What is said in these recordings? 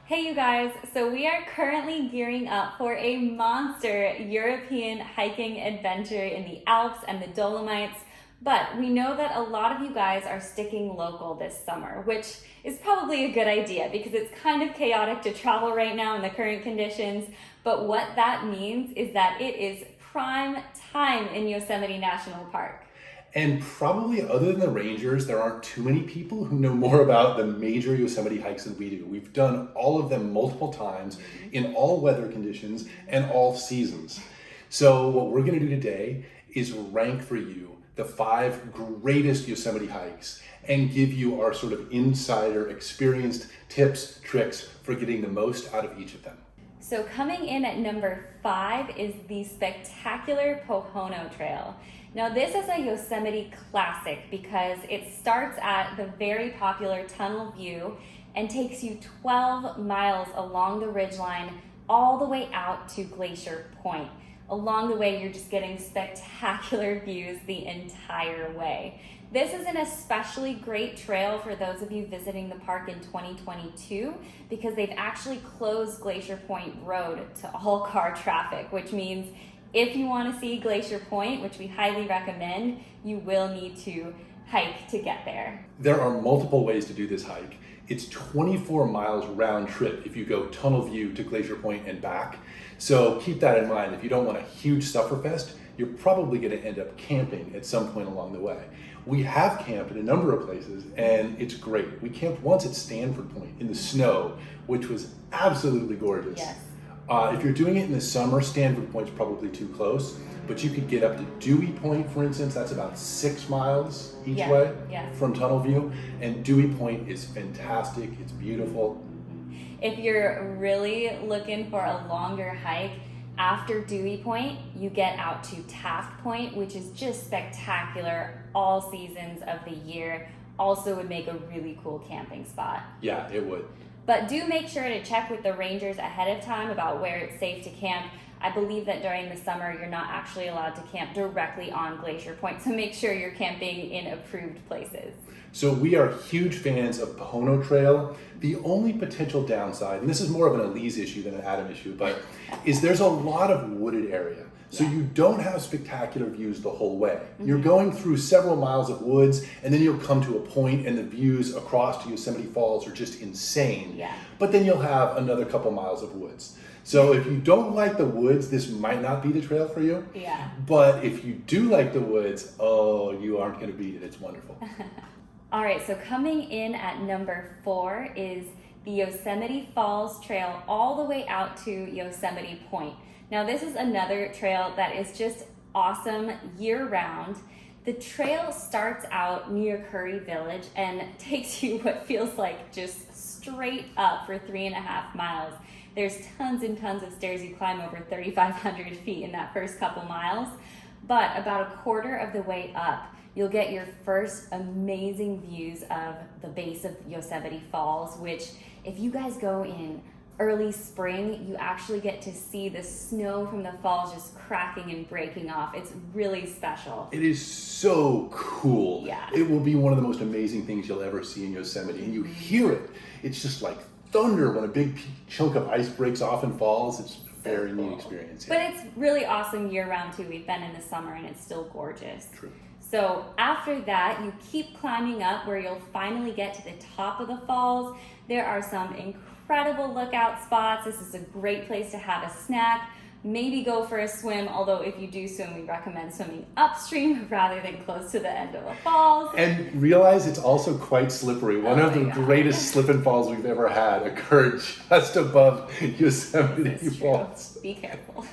Hey you guys, so we are currently gearing up for a monster European hiking adventure in the Alps and the Dolomites, but we know that a lot of you guys are sticking local this summer, which is probably a good idea because it's kind of chaotic to travel right now in the current conditions, but what that means is that it is prime time in Yosemite National Park. And probably other than the rangers, there aren't too many people who know more about the major Yosemite hikes than we do. We've done all of them multiple times in all weather conditions and all seasons. So what we're gonna do today is rank for you the 5 greatest Yosemite hikes and give you our sort of insider experienced tips, tricks for getting the most out of each of them. So coming in at number 5 is the spectacular Pohono Trail. Now this is a Yosemite classic because it starts at the very popular Tunnel View and takes you 12 miles along the ridgeline all the way out to Glacier Point. Along the way, you're just getting spectacular views the entire way. This is an especially great trail for those of you visiting the park in 2022 because they've actually closed Glacier Point Road to all car traffic, which means if you want to see Glacier Point, which we highly recommend, you will need to hike to get there. There are multiple ways to do this hike. It's 24 miles round trip if you go Tunnel View to Glacier Point and back. So keep that in mind. If you don't want a huge sufferfest, you're probably going to end up camping at some point along the way. We have camped in a number of places and it's great. We camped once at Stanford Point in the snow, which was absolutely gorgeous. Yes. If you're doing it in the summer, Stanford Point's probably too close, but you could get up to Dewey Point, for instance. That's about 6 miles each way from Tunnel View, and Dewey Point is fantastic. It's beautiful. If you're really looking for a longer hike, after Dewey Point, you get out to Taft Point, which is just spectacular all seasons of the year. Also would make a really cool camping spot. Yeah, it would. But do make sure to check with the rangers ahead of time about where it's safe to camp. I believe that during the summer, you're not actually allowed to camp directly on Glacier Point, so make sure you're camping in approved places. So we are huge fans of Pohono Trail. The only potential downside, and this is more of an Elise issue than an Adam issue, but is there's a lot of wooded area. So you don't have spectacular views the whole way. You're going through several miles of woods and then you'll come to a point and the views across to Yosemite Falls are just insane. Yeah. But then you'll have another couple miles of woods. So if you don't like the woods, this might not be the trail for you. Yeah. But if you do like the woods, oh, you aren't gonna beat it. It's wonderful. All right, so coming in at number 4 is the Yosemite Falls Trail all the way out to Yosemite Point. Now this is another trail that is just awesome year-round. The trail starts out near Curry Village and takes you what feels like just straight up for 3.5 miles. There's tons and tons of stairs. You climb over 3,500 feet in that first couple miles, but about a quarter of the way up, you'll get your first amazing views of the base of Yosemite Falls, which if you guys go in early spring, you actually get to see the snow from the falls just cracking and breaking off. It's really special. It is so cool. Yeah. It will be one of the most amazing things you'll ever see in Yosemite. And you hear it. It's just like thunder when a big chunk of ice breaks off and falls. It's a very neat experience. But it's really awesome year-round too. We've been in the summer and it's still gorgeous. True. So after that, you keep climbing up where you'll finally get to the top of the falls. There are some incredible lookout spots. This is a great place to have a snack. Maybe go for a swim, although if you do swim, we recommend swimming upstream rather than close to the end of the falls. And realize it's also quite slippery. One of the greatest slip and falls we've ever had occurred just above Yosemite Falls. Be careful.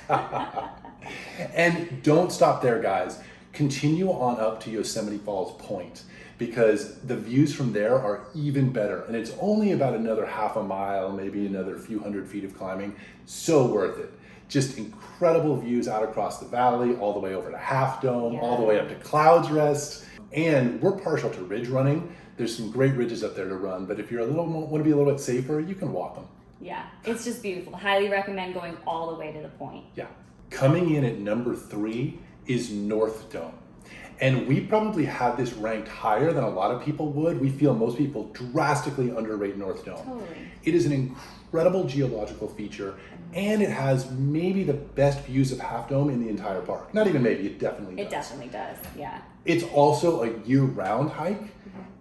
And don't stop there, guys. Continue on up to Yosemite Falls Point because the views from there are even better. And it's only about another half a mile, maybe another few hundred feet of climbing. So worth it. Just incredible views out across the valley, all the way over to Half Dome, all the way up to Clouds Rest. And we're partial to ridge running. There's some great ridges up there to run, but if you're want to be a little bit safer, you can walk them. Yeah, it's just beautiful. Highly recommend going all the way to the point. Yeah. Coming in at number 3 is North Dome. And we probably have this ranked higher than a lot of people would. We feel most people drastically underrate North Dome. Totally. It is an incredible geological feature, and it has maybe the best views of Half Dome in the entire park. Not even maybe, it definitely does. It definitely does, yeah. It's also a year-round hike,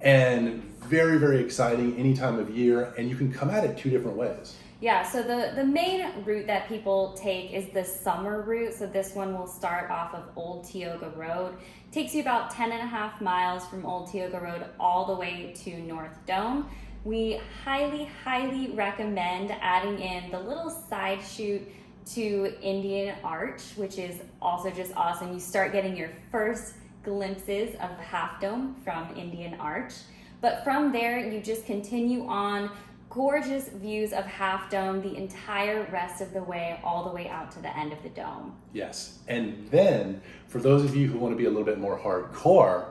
and very, very exciting any time of year, and you can come at it two different ways. Yeah, so the main route that people take is the summer route. So this one will start off of Old Tioga Road. Takes you about 10.5 miles from Old Tioga Road all the way to North Dome. We highly, highly recommend adding in the little side chute to Indian Arch, which is also just awesome. You start getting your first glimpses of Half Dome from Indian Arch. But from there, you just continue on. Gorgeous views of Half Dome the entire rest of the way, all the way out to the end of the dome. Yes, and then for those of you who want to be a little bit more hardcore,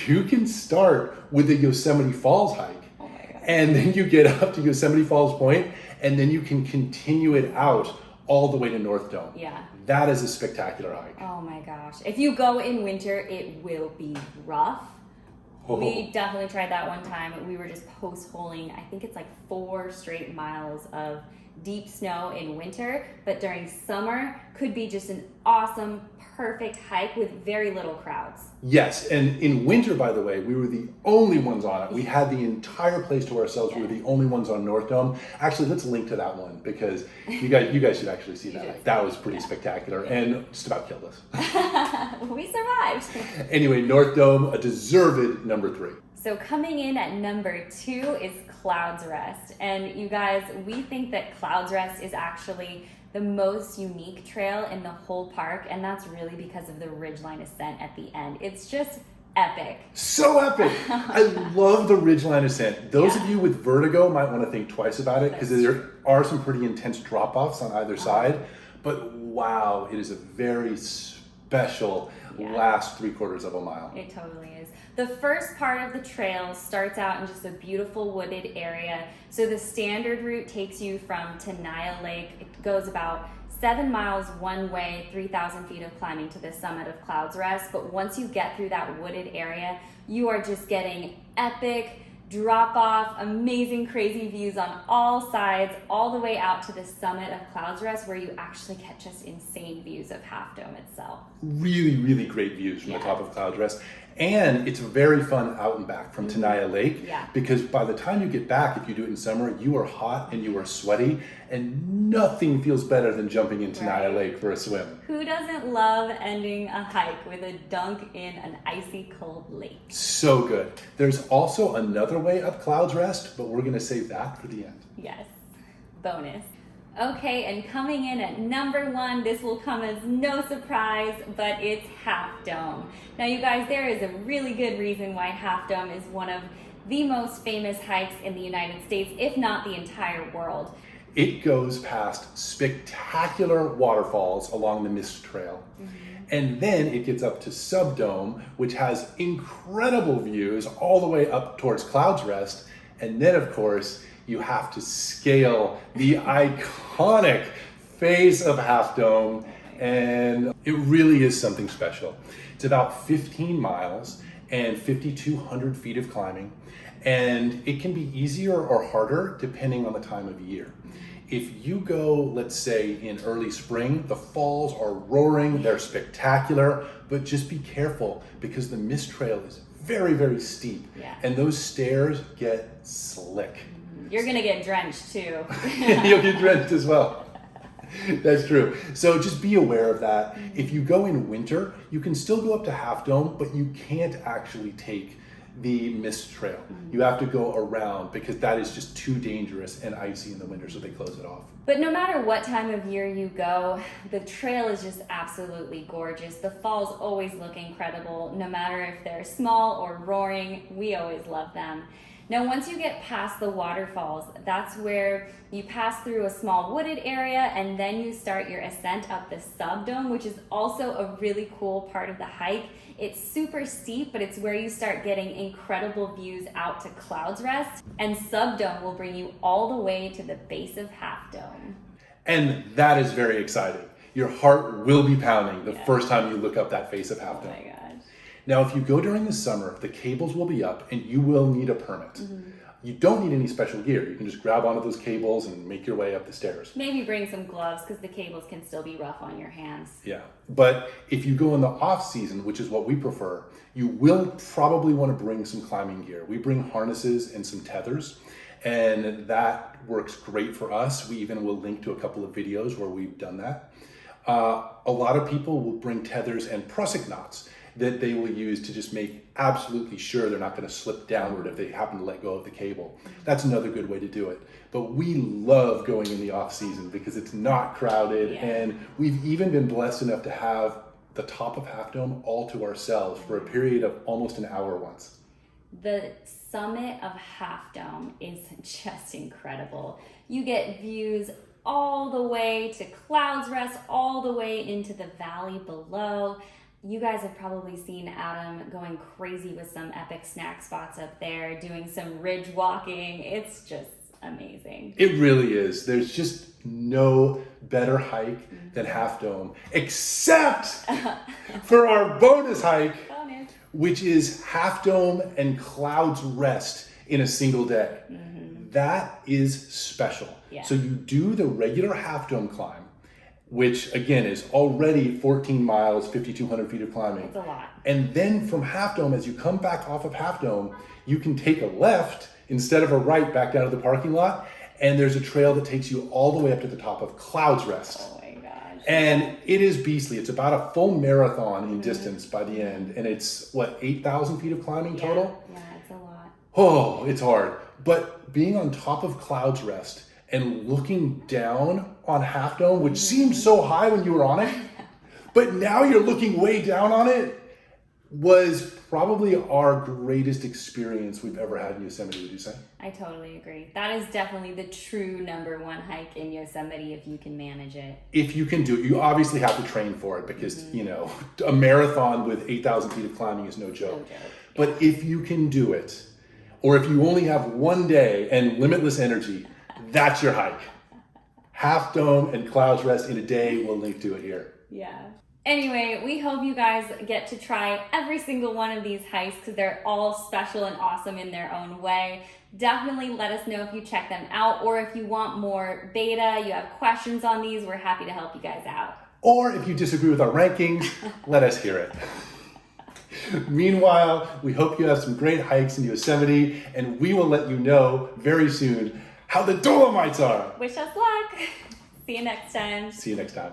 you can start with the Yosemite Falls hike. Oh my God. And then you get up to Yosemite Falls Point, and then you can continue it out all the way to North Dome. Yeah. That is a spectacular hike. Oh my gosh. If you go in winter, it will be rough. We definitely tried that one time. We were just post-holing, I think it's like 4 straight miles of deep snow in winter, but during summer could be just an awesome, perfect hike with very little crowds. Yes, and in winter, by the way, we were the only ones on it. We had the entire place to ourselves. We were the only ones on North Dome. Actually, let's link to that one because you guys should actually see that hike. That was pretty spectacular and just about killed us. We survived. Anyway, North Dome, a deserved number 3. So coming in at number 2 is Clouds Rest. And you guys, we think that Clouds Rest is actually the most unique trail in the whole park, and that's really because of the ridgeline ascent at the end. It's just epic. So epic. I love the ridgeline ascent. Those of you with vertigo might want to think twice about it because there are some pretty intense drop-offs on either side, but wow, it is a very special last 3/4 of a mile. It totally is. The first part of the trail starts out in just a beautiful wooded area. So the standard route takes you from Tenaya Lake. It goes about 7 miles one way, 3,000 feet of climbing to the summit of Clouds Rest. But once you get through that wooded area, you are just getting epic drop off, amazing, crazy views on all sides, all the way out to the summit of Clouds Rest, where you actually get just insane views of Half Dome itself. Really, really great views from the top of Clouds Rest. And it's very fun out and back from Tenaya Lake because by the time you get back, if you do it in summer, you are hot and you are sweaty, and nothing feels better than jumping in Tenaya Lake for a swim. Who doesn't love ending a hike with a dunk in an icy cold lake? So good. There's also another way up Clouds Rest, but we're going to save that for the end. Yes, bonus. Okay, and coming in at number 1, this will come as no surprise, but it's Half Dome. Now you guys, there is a really good reason why Half Dome is one of the most famous hikes in the United States, if not the entire world. It goes past spectacular waterfalls along the Mist Trail. And then it gets up to Subdome, which has incredible views all the way up towards Clouds Rest. And then, of course, you have to scale the iconic face of Half Dome, and it really is something special. It's about 15 miles and 5,200 feet of climbing, and it can be easier or harder depending on the time of year. If you go, let's say, in early spring, the falls are roaring, they're spectacular, but just be careful because the Mist Trail is very, very steep, and those stairs get slick. You're gonna get drenched too. You'll get drenched as well. That's true. So just be aware of that. If you go in winter, you can still go up to Half Dome, but you can't actually take the Mist Trail. You have to go around because that is just too dangerous and icy in the winter, so they close it off. But no matter what time of year you go, the trail is just absolutely gorgeous. The falls always look incredible, no matter if they're small or roaring. We always love them. Now, once you get past the waterfalls, that's where you pass through a small wooded area and then you start your ascent up the Subdome, which is also a really cool part of the hike. It's super steep, but it's where you start getting incredible views out to Clouds Rest, and Subdome will bring you all the way to the base of Half Dome. And that is very exciting. Your heart will be pounding the first time you look up that face of Half Dome. Oh my gosh. Now, if you go during the summer, the cables will be up and you will need a permit. You don't need any special gear. You can just grab onto those cables and make your way up the stairs. Maybe bring some gloves because the cables can still be rough on your hands. Yeah, but if you go in the off season, which is what we prefer, you will probably want to bring some climbing gear. We bring harnesses and some tethers, and that works great for us. We even will link to a couple of videos where we've done that. A lot of people will bring tethers and prusik knots that they will use to just make absolutely sure they're not going to slip downward if they happen to let go of the cable. That's another good way to do it. But we love going in the off season because it's not crowded, and we've even been blessed enough to have the top of Half Dome all to ourselves for a period of almost an hour once. The summit of Half Dome is just incredible. You get views all the way to Clouds Rest, all the way into the valley below. You guys have probably seen Adam going crazy with some epic snack spots up there, doing some ridge walking. It's just amazing. It really is. There's just no better hike than Half Dome, except for our bonus hike, which is Half Dome and Clouds Rest in a single day. That is special. So you do the regular Half Dome climb, which again is already 14 miles, 5,200 feet of climbing. It's a lot. And then from Half Dome, as you come back off of Half Dome, you can take a left instead of a right back down to the parking lot. And there's a trail that takes you all the way up to the top of Clouds Rest. Oh my gosh. And it is beastly. It's about a full marathon in distance by the end. And it's, 8,000 feet of climbing total? Yeah, it's a lot. Oh, it's hard. But being on top of Clouds Rest and looking down on Half Dome, which seemed so high when you were on it, but now you're looking way down on it, was probably our greatest experience we've ever had in Yosemite, would you say? I totally agree. That is definitely the true #1 hike in Yosemite if you can manage it. If you can do it, you obviously have to train for it because, a marathon with 8,000 feet of climbing is no joke. But if you can do it, or if you only have one day and limitless energy, that's your hike. Half Dome and Clouds Rest in a day. We'll link to it here. Yeah. Anyway, we hope you guys get to try every single one of these hikes because they're all special and awesome in their own way. Definitely let us know if you check them out, or if you want more beta, you have questions on these, we're happy to help you guys out. Or if you disagree with our rankings, let us hear it. Meanwhile, we hope you have some great hikes in Yosemite, and we will let you know very soon how the Dolomites are. Wish us luck. See you next time. See you next time.